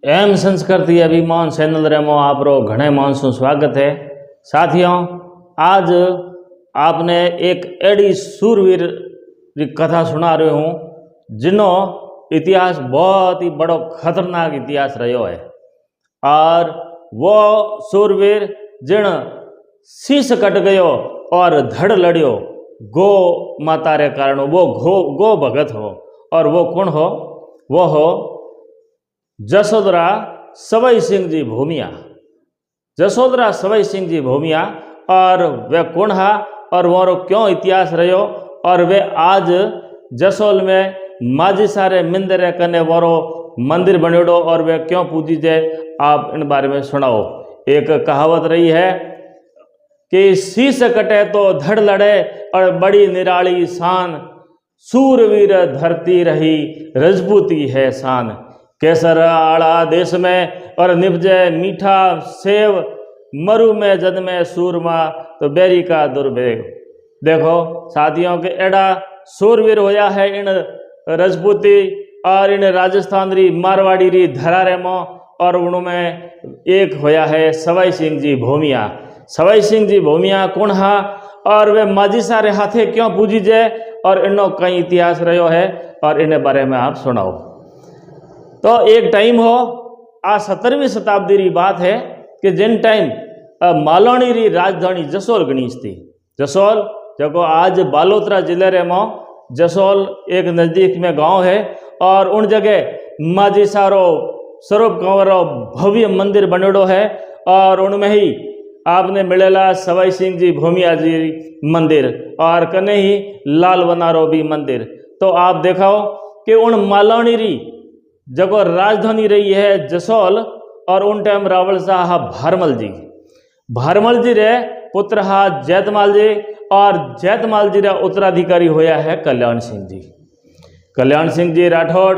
M संस्कृति अभिमान channel रे मो आपरो घणे मानसों स्वागत है। साथियों, आज आपने एक एडी सूरवीर की कथा सुना रहे हूँ जिनो इतिहास बहुत ही बड़ो खतरनाक इतिहास रहो है। और वो सूरवीर जिन शीश कट गयो और धड़ लड़ियो गो माता रे कारण, वो गो भगत हो। और वो कौन हो? वो हो जसोदरा सवाई सिंह जी भूमिया। जसोदरा सवाई सिंह जी भूमिया। और वे कौन है और वो क्यों इतिहास रहो और वे आज जसोल में माझी सारे मंदिर कने वो मंदिर बनेड़ो और वे क्यों पूजी जाए, आप इन बारे में सुनाओ। एक कहावत रही है कि शीश कटे तो धड़ लड़े और बड़ी निराली शान, सूरवीर धरती रही रजपूती है शान। केसर आड़ा देश में और निपजे मीठा सेव, मरु में जद में सूरमा तो बेरी का दुर्भेग। देखो साथियों के एड़ा सूरवीर होया है इन रजपूती और इन राजस्थान री मारवाड़ी री धरारे में। और उनमें एक होया है सवाई सिंह जी भूमिया। सवाई सिंह जी भूमिया कौन हा और वे माझी सारे हाथे क्यों पूजी जाए और इनो कई इतिहास रहो है और इन्हें बारे में आप सुनाओ। तो एक टाइम हो आ 17वीं शताब्दी री बात है कि जिन टाइम मालवणी री राजधानी जसोल गणीश थी। जसोल जो आज बालोतरा जिले रे में जसोल एक नज़दीक में गांव है और उन जगह माझी सारो स्वरूप कंवरो भव्य मंदिर बनेड़ो है और उनमें ही आपने मिलेला सवाई सिंह जी भूमिया जी मंदिर और कने ही लाल वनारो भी मंदिर। तो आप देखाओ कि उन मालवणी री जगह राजधानी रही है जसोल और उन टाइम रावल शाह भारमल जी रे पुत्र हा जैतमाल जी और जैतमाल जी रे उत्तराधिकारी होया है कल्याण सिंह जी। कल्याण सिंह जी राठौड़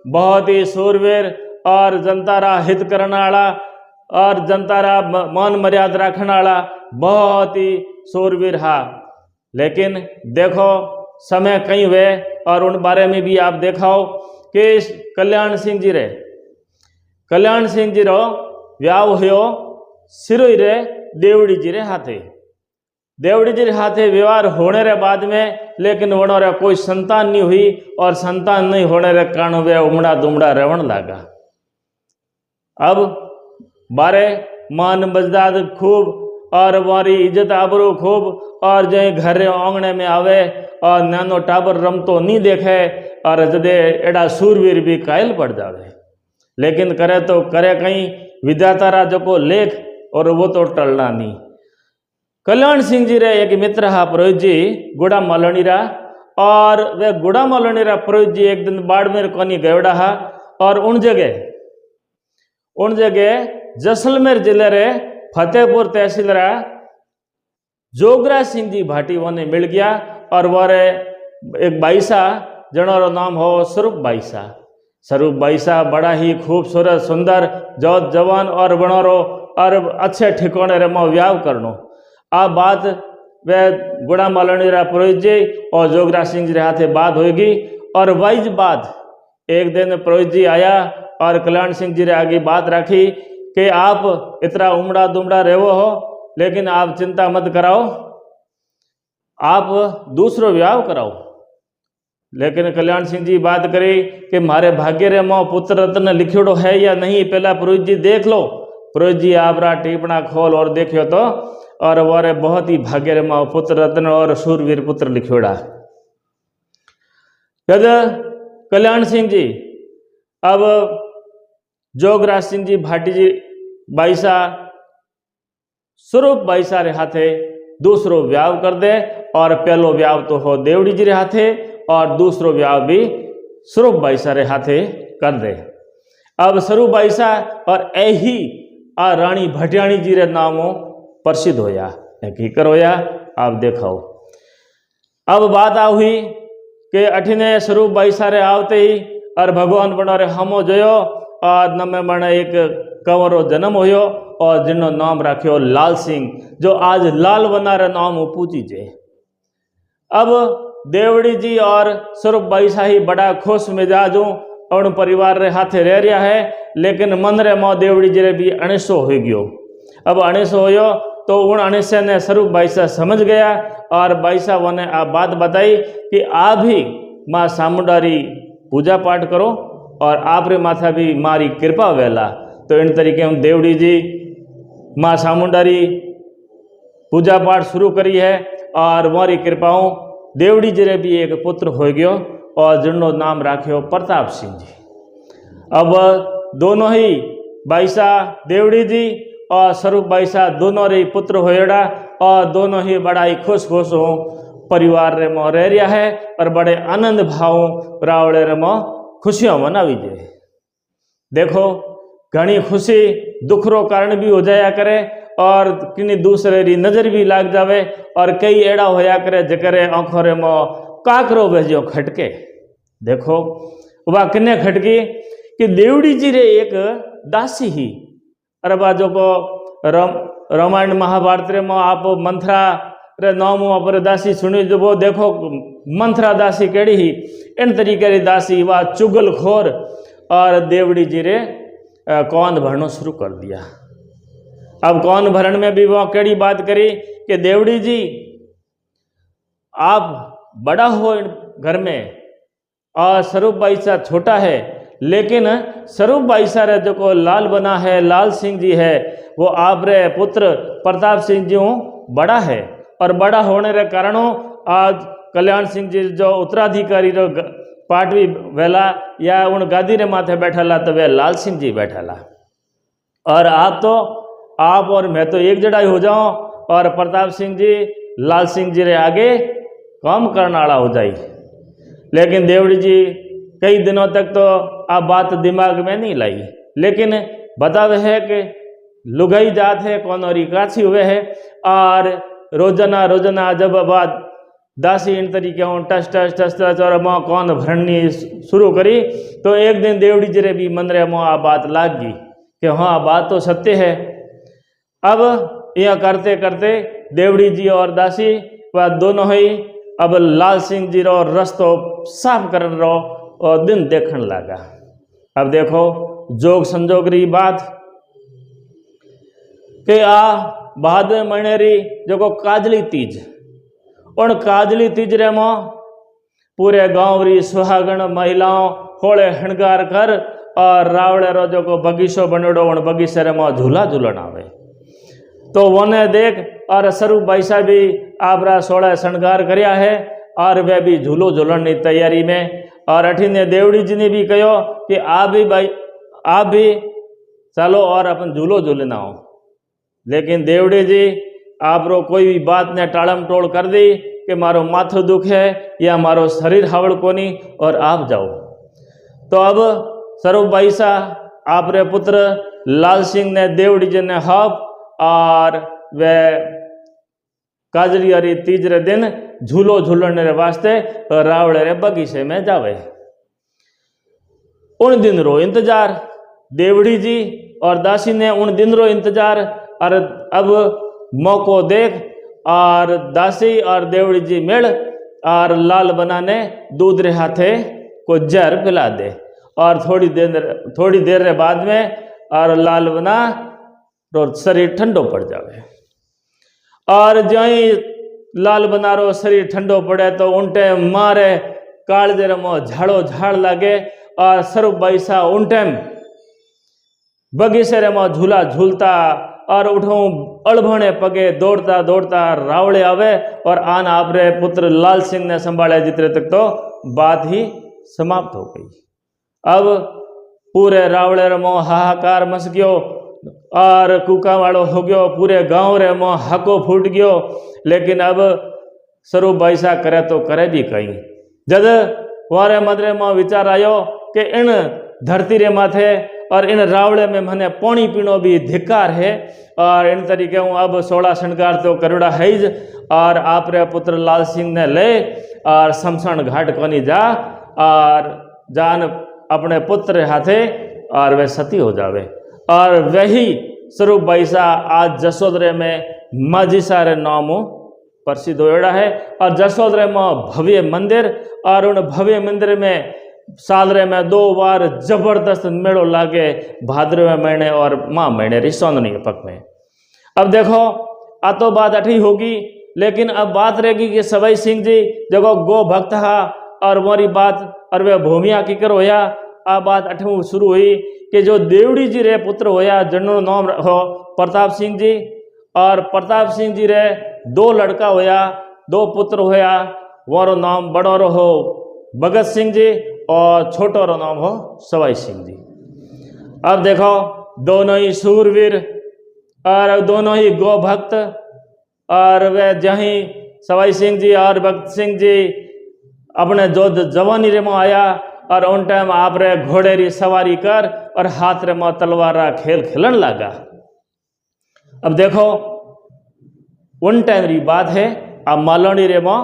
बहुत ही सूरवीर और जनता रा हित करने वाला और जनता रा मान मर्यादा रखने वाला बहुत ही सूरवीर हा। लेकिन देखो समय कहीं हुए और उन बारे में भी आप देखाओ कि कल्याण सिंह जी रो व्याव हो सिरोई रे देवड़ी जी रे हाथे। देवड़ी जी रे हाथे व्यवहार होने रे बाद में लेकिन वनो रे कोई संतान नहीं हुई और संतान नहीं होने रे कारण वे उमड़ा दुमड़ा रेवण लगा। अब बारे मान मजदाद खूब और वारी इज्जत आबरू खूब और जे घर आंगने में आवे और नानो टाबर रमतो नहीं देखे और जदे एड़ा सूरवीर भी कायल पड़ जावे। लेकिन करे तो करे कहीं विधाता रा जो लेख और वो तो टलना नहीं। कल्याण सिंह जी रे एक मित्र हा पुरोहित जी गुड़ा मालवणी रा और वे गुड़ा मालवणी रा पुरोहित जी एक दिन बाड़मेर कोनी गयोड़ा हा और उन जगह जैसलमेर जिले रे फतेहपुर तहसील रा जोगरा सिंह जी भाटी वने मिल गया और वारे एक बाईसा जनो नाम हो स्वरूप बाईसा। स्वरूप बाईसा बड़ा ही खूबसूरत सुंदर जौत जवान और बनोरो और अच्छे ठिकाने रे मो व्याव करनो। आ बात वे गुड़ा मालवणी रा पुरोहित जी और जोगरा सिंह जी रे हाथे बात होगी और वाइज बात एक दिन पुरोहित जी आया और कल्याण सिंह जी रे आगे बात रखी कि आप इतना उमड़ा दुमड़ा रेवो हो लेकिन आप चिंता मत कराओ, आप दूसरो व्याव कराओ। लेकिन कल्याण सिंह जी बात करी कि मारे भाग्य रे मो पुत्र रत्न लिखियोड़ो है या नहीं, पहला पुरोहित जी देख लो। पुरोहित जी आपरा टिपना खोल और देखियो तो और वारे बहुत ही भाग्य रे मो पुत्र रत्न और सूरवीर पुत्र लिखियोड़ा। जब कल्याण सिंह जी अब जोगराज सिंह जी भाटी जी बाईसा स्वरूप बाईसा रे हाथे दूसरो व्याव कर दे और पहलो व्याव तो हो देवड़ी जी रे हाथे और दूसरो व्याव भी स्वरूप बाईसा रे हाथे कर दे। अब स्वरूप बाईसा और यही आ रानी भटियाणी जी रे नामों प्रसिद्ध होया हकीकर होया। आप देखाओ अब बात आ हुई कि अठिने स्वरूप बाईसा रे आवते ही और भगवान बनो रे हमो जोयो और नमे मन एक कंवरो जन्म होयो और जिनो नाम रखियो लाल सिंह, जो आज लाल वना रे नाम पूजी जे। अब देवड़ी जी और स्वरूप बाईसा ही बड़ा खुश मिजाज हूँ और परिवार रे हाथे रह रहा है लेकिन मन रे मों देवड़ी जी रे भी अणिसो हो गयो। अब अणिसो होयो तो उन अणिसे ने स्वरूप भाई साहब समझ गया और भाई साहब ने आ बात बताई कि आप भी माँ सामुंडारी पूजा पाठ करो और आप रे माथा भी मारी कृपा वेला। तो इन तरीके हम देवड़ी जी माँ सामुंडारी पूजा पाठ शुरू करी है और मारी कृपाओं देवड़ी जी रे भी एक पुत्र हो गयो और जिनो नाम राख्यो प्रताप सिंह जी। अब दोनों ही भाई साहब देवड़ी जी और स्वरूप भाई साहब दोनों रे पुत्र होएड़ा और दोनों ही बड़ा ही खुश खुश हो परिवार रे मों रह रहा है और बड़े आनंद भाव रावड़े रे मों खुशियां मनावी दे। देखो घनी खुशी दुख रो कारण भी हो जाया करे और किन्नी दूसरे री नजर भी लाग जावे और कई एड़ा होया करे जकरे आंखों रे मों काकरो भेजो खटके। देखो वह किन्ने खटकी कि देवड़ी जी रे एक दासी ही अरे बाजो को रामायण महाभारत रे मों आप मंथरा रे नाम पर दासी सुनी जो वो देखो मंथरा दासी केड़ी ही इन तरीके री दासी वह चुगलखोर और देवड़ी जी रे कौन भरनो शुरू कर दिया। अब कौन भरण में भी वो केड़ी बात करी कि देवड़ी जी आप बड़ा हो घर में और स्वरूप भाई साहब छोटा है, लेकिन स्वरूप भाई साहब जो को लाल बना है लाल सिंह जी है वो आप रे पुत्र प्रताप सिंह जी बड़ा है और बड़ा होने रे कारणों आज कल्याण सिंह जी जो उत्तराधिकारी रो पाटवी वेला या उन गादी रे माथे बैठाला तो वे लाल सिंह जी बैठाला और आप और मैं तो एक जड़ा हो जाऊं और प्रताप सिंह जी लाल सिंह जी रे आगे काम करने वाला हो जाए। लेकिन देवड़ी जी कई दिनों तक तो आप बात दिमाग में नहीं लाई, लेकिन बतावे है कि लुगाई जात है कौन और काछी हुए है और रोजाना रोजाना जब बात दासी इन तरीके टस टस टस टस और माँ कौन भरनी शुरू करी तो एक दिन देवड़ी जी रे भी मन रे मों आ बात लाग गई कि हाँ बात तो सत्य है। अब यह करते करते देवड़ी जी और दासी वह दोनों ही अब लाल सिंह जी रो रस्तो साफ कर रो और दिन देखने लगा। अब देखो जोग संजोग री बात के आ भाद्र महीने री जो काजली तीज उन काजली तीज रे मों पूरे गांव री सुहागण महिलाओं होले हणगार कर और रावड़े रो जो बगीचो बनेड़ो उन बगीचे रे मों झूला झूलन आवे तो वने देख और स्वरूप भाई साहब भी आपरा सोलह शणगार करया है और वे भी झूलो झूलन की तैयारी में और अठीने देवड़ी जी ने भी कहो कि आप भी चलो और अपन झूलो झूलना हो। लेकिन देवड़ी जी आप रो कोई भी बात ने टाड़म टोड़ कर दी कि मारो माथो दुख है या मारो शरीर हावड़ कोनी और आप जाओ। तो अब स्वरूप भाई साहब आप रे पुत्र लाल सिंह ने देवड़ी जी ने हप और वे काजली और तीज रे दिन झूलो झूलने रे वास्ते रावड़े रे बगीचे में जावे। उन दिन रो इंतजार देवड़ी जी और दासी ने उन दिन रो इंतजार और अब मौको देख और दासी और देवड़ी जी मिल और लाल बनाने दूध रे हाथे को जहर पिला दे और थोड़ी देर रे बाद में और लाल बना रो शरीर ठंडो पड़ जावे और जो ही लाल बना रो शरीर ठंडो पड़े तो उनटे मारे कालजे रे मों झाड़ो झाड़ लागे और स्वरूप भाई साहब उन टाइम बगीचे रे मों झूला झूलता और उठूं अड़भणे पगे दौड़ता दौड़ता रावड़े आवे और आन आपरे पुत्र लाल सिंह ने संभाले जितने तक तो बात ही समाप्त हो गई। अब पूरे रावड़े रे मों हाहाकार मच गयो और कूका वालों हो गयो पूरे गांव रे मों हाको फूट गयो। लेकिन अब स्वरूप भाई साहब करे तो करे भी कहीं जद वारे मदरे मों विचार आयो कि इन धरती रे माथे और इन रावड़े में मने पानी पीनो भी धिक्कार है और इन तरीके हूँ अब 16 शणगार तो करुड़ा है ज और आप रे पुत्र लाल सिंह ने ले और शमशान घाट कोनी जा और जान अपने पुत्र हाथे और वे सती हो जावे। और वही स्वरूप भाई साहब आज जसोदरे में माझीसा रे नाम प्रसिद्ध होड़ा है और जसोदरे में भव्य मंदिर और उन भव्य मंदिर में साल रे में 2 बार जबरदस्त मेड़ो लागे, भाद्रवे महीने और माह महीने री सौंदनी पक में। अब देखो आ तो बात अठी होगी, लेकिन अब बात रहेगी कि सवाई सिंह जी जगो गो भक्त हा और मोरी बात और वे भूमिया की कर होया। आ बात अठू शुरू हुई कि जो देवड़ी जी रे पुत्र होया जनो नाम हो प्रताप सिंह जी, और प्रताप सिंह जी रे 2 लड़का होया, 2 पुत्र होया। वारो नाम बड़ो रो हो भगत सिंह जी और छोटो रो नाम हो सवाई सिंह जी। अब देखो दोनों ही सूरवीर और दोनों ही गो भक्त, और वे जहीं सवाई सिंह जी और भगत सिंह जी अपने जो जवानी रे में आया और उन टाइम आप रे घोड़े री सवारी कर और हाथ रे में तलवार रा खेल खेलन लगा। अब देखो उन टाइम री बात है, आ मालवणी रे में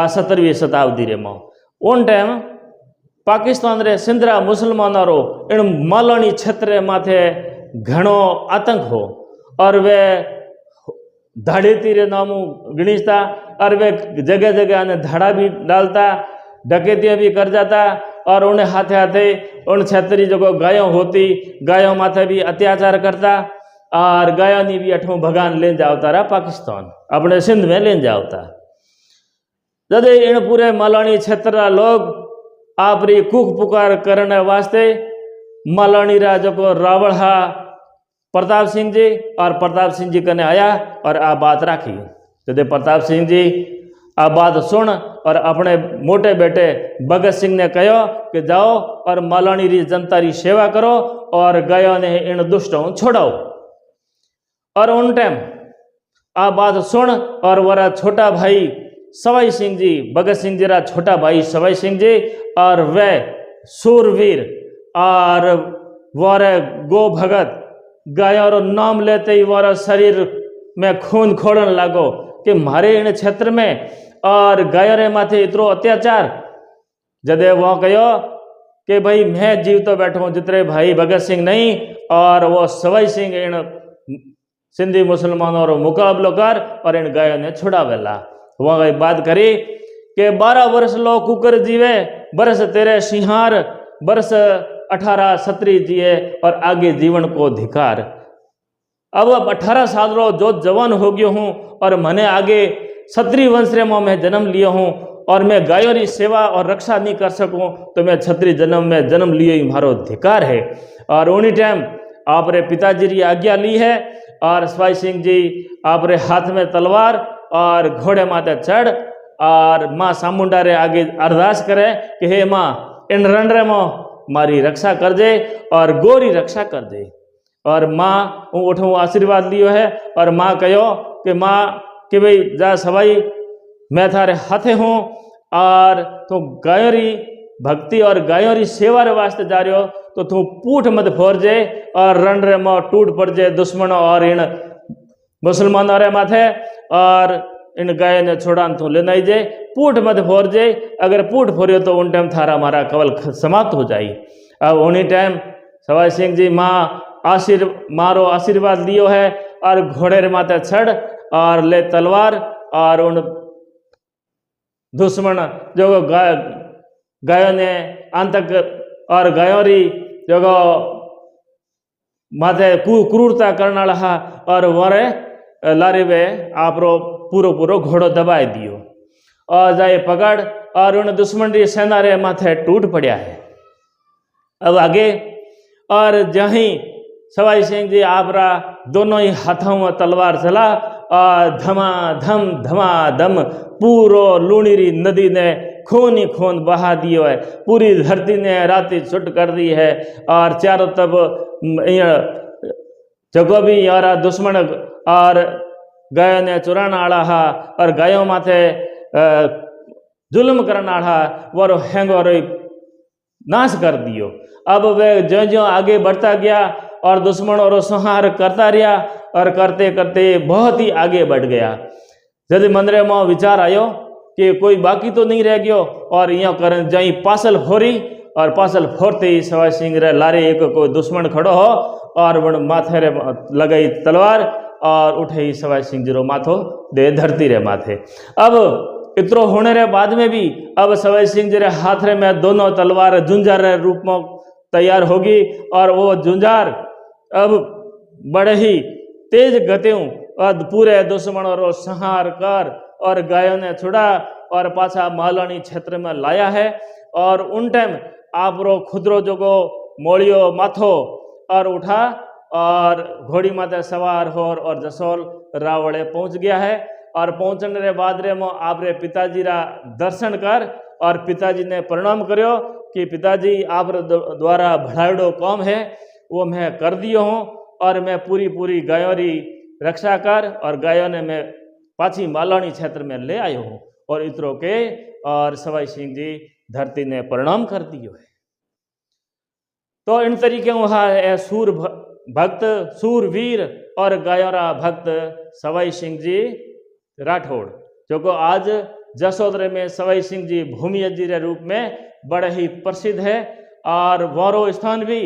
17वीं शताब्दी रे में उन टाइम पाकिस्तान रे सिंधरा मुसलमानों रो इन मालवणी क्षेत्र माथे घणो आतंक हो, और वे धाड़ेती रे नामू गणिता, और वे जगह जगह ने धाड़ा भी डालता, डकैतियाँ भी कर जाता, और उन्हें हाथे हाथे उन क्षेत्रीय जो गायों होती गायों माथे भी अत्याचार करता, और गायों ने भी अठों भगान ले जाता रहा पाकिस्तान अपने सिंध में ले जाता। जब इन पूरे मालवणी क्षेत्र लोग आप री कुक पुकार करने वास्ते मालवणी रा जो रावण हा प्रताप सिंह जी, और प्रताप सिंह जी कने आया और आ बात राखी। जब प्रताप सिंह जी आ बात सुन और अपने मोटे बेटे भगत सिंह ने कहो कि जाओ और मालवणी री जनता री सेवा करो और गायों ने इन दुष्टों छोड़ाओ। और उन टाइम आ बात सुन और वरा छोटा भाई सवाई सिंह जी, भगत सिंह जी रा छोटा भाई सवाई सिंह जी, और वे सूरवीर और वारे गो भगत गायों रो नाम लेते ही वारा शरीर में खून खोड़न लागो कि मारे इन क्षेत्र में और गायों रे माथे इतरो अत्याचार। जदे वो कहो कि भाई मैं जीव तो बैठो जितने भाई भगत सिंह नहीं और वो सवाई सिंह इन सिंधी मुसलमानों रो मुकाबलो कर और इन गायों ने छुड़ावेला। वहाँ बात करी कि 12 वर्ष लो कुकर जीवे, बरस तेरे सिंहार, बरस 18 सत्री जिए और आगे जीवन को धिकार। अब 18 साल रो जो जवान हो गयो हूँ और मैंने आगे क्षत्रिय वंश रे में जन्म लियो हूँ और मैं गायों की सेवा और रक्षा नहीं कर सकूँ तो मैं क्षत्रिय जन्म में जन्म लिए ही मारो धिकार है। और उन्हीं टाइम आप रे पिताजी की आज्ञा ली है और सवाई सिंह जी आप रे हाथ में तलवार और घोड़े माथे चढ़ और माँ चामुंडा रे आगे अरदास करे कि हे माँ इन रण रे मारी रक्षा कर दे और गोरी रक्षा कर दे। और माँ उठो आशीर्वाद लियो है और माँ कहो कि माँ कि भाई जा सवाई मैं थारे हाथे हूँ और तू गायों री भक्ति और गायों री सेवा रे वास्ते जा रहे हो तो तू पूठ मत फोर जाए और रण रे में टूट पड़ जाए दुश्मनों और इन मुसलमानों रे माथे और इन गाय ने छोड़ान तू लेना ही जाए, पूठ मत फोर जाए। अगर पूठ फोरियो तो उन टाइम थारा मारा कवल समाप्त हो जाए। अब उन्हीं टाइम सवाई सिंह जी माँ मारो आशीर्वाद लियो है और घोड़े रे माथे चढ़ और ले तलवार और उन दुश्मन जो गायों ने आंतक और गायों री जो माथे क्रूरता करने वाला और वरे लारे वे आप पूरो पूरो घोड़ो दबाए दियो और जाए पकड़ और उन दुश्मन री सेना रे माथे टूट पड़ा है। अब आगे और जहीं सवाई सिंह जी आपरा दोनों ही हाथों में तलवार चला और धमाधम पूरो लूणीरी नदी ने खून ही खून बहा दियो है। पूरी धरती ने राती छुट कर दी है और चारों तरफ जगह भी यारा दुश्मन और गायों ने चुराना आड़ा हा और गायों माथे जुल्म करना आड़ा वो हैंगो नाश कर दियो। अब वे जो जो आगे बढ़ता गया और दुश्मनों रो संहार करता रहा और करते करते बहुत ही आगे बढ़ गया। जब मंदिर में विचार आयो कि कोई बाकी तो नहीं रह गयो और यहाँ कर जाई पासल फोरी और पासल फोरते ही सवाई सिंह रे लारे एक कोई दुश्मन खड़ो हो और वन माथे रे लगाई तलवार और उठे ही सवाई सिंह जी रो माथो दे धरती रे माथे। अब इतरो होने रे बाद में भी अब सवाई सिंह जी रे हाथ रे में दोनों तलवार झुंझार रे रूप में तैयार होगी और वो झुंझार अब बड़े ही तेज गतियों और पूरे दुश्मनों रो संहार कर और गायों ने छुड़ा और पाछा मालानी क्षेत्र में लाया है। और उन टाइम आप रो खुदरो जोगो मोड़ियो माथो और उठा और घोड़ी माथे सवार होर और जसोल रावड़े पहुंच गया है। और पहुंचने रे बाद रे मो आप रे पिताजी रा दर्शन कर और पिताजी ने प्रणाम करो कि पिताजी आप द्वारा बढ़ाड़ो काम है वो मैं कर दियो हूँ और मैं पूरी पूरी गायों री रक्षा कर और गायों ने मैं पाछी मालानी क्षेत्र में ले आयो हूँ। और इतरो के और सवाई सिंह जी धरती ने प्रणाम कर दियो है। तो इन तरीके वहाँ है सूर भक्त सूरवीर और गायोरा भक्त सवाई सिंह जी राठौड़, जो को आज जसोदरे में सवाई सिंह जी भूमिया जी के रूप में बड़े ही प्रसिद्ध है। और वारो स्थान भी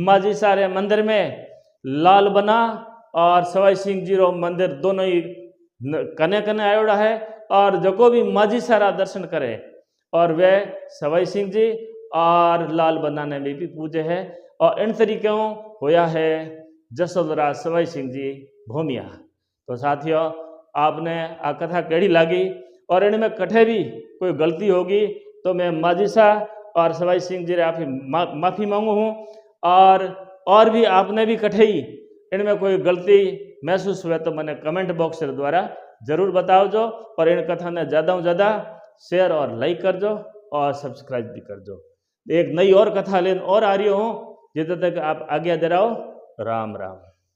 माजी सारे मंदिर में लाल बना और सवाई सिंह जी रो मंदिर दोनों ही कने कने आयोड़ा है। और जो को भी माजी सारा दर्शन करे और वे सवाई सिंह जी और लाल बनाने में भी पूजे है। और इन तरीकों होया है जसोदरा सवाई सिंह जी भूमिया। तो साथियों, आपने आ कथा केड़ी लागी और इनमें कठे भी कोई गलती होगी तो मैं माजिसा और सवाई सिंह जी रे आप माफ़ी मांगू हूँ। और भी आपने भी कठे ही इनमें कोई गलती महसूस हुए तो मैंने कमेंट बॉक्स द्वारा जरूर बताओ जो। और इन कथा ने ज़्यादा से ज़्यादा शेयर और लाइक कर जो और सब्सक्राइब भी कर जो। एक नई और कथा लेन और आ रही हूँ जितने तक आप आज्ञा दे रहा हो। राम राम।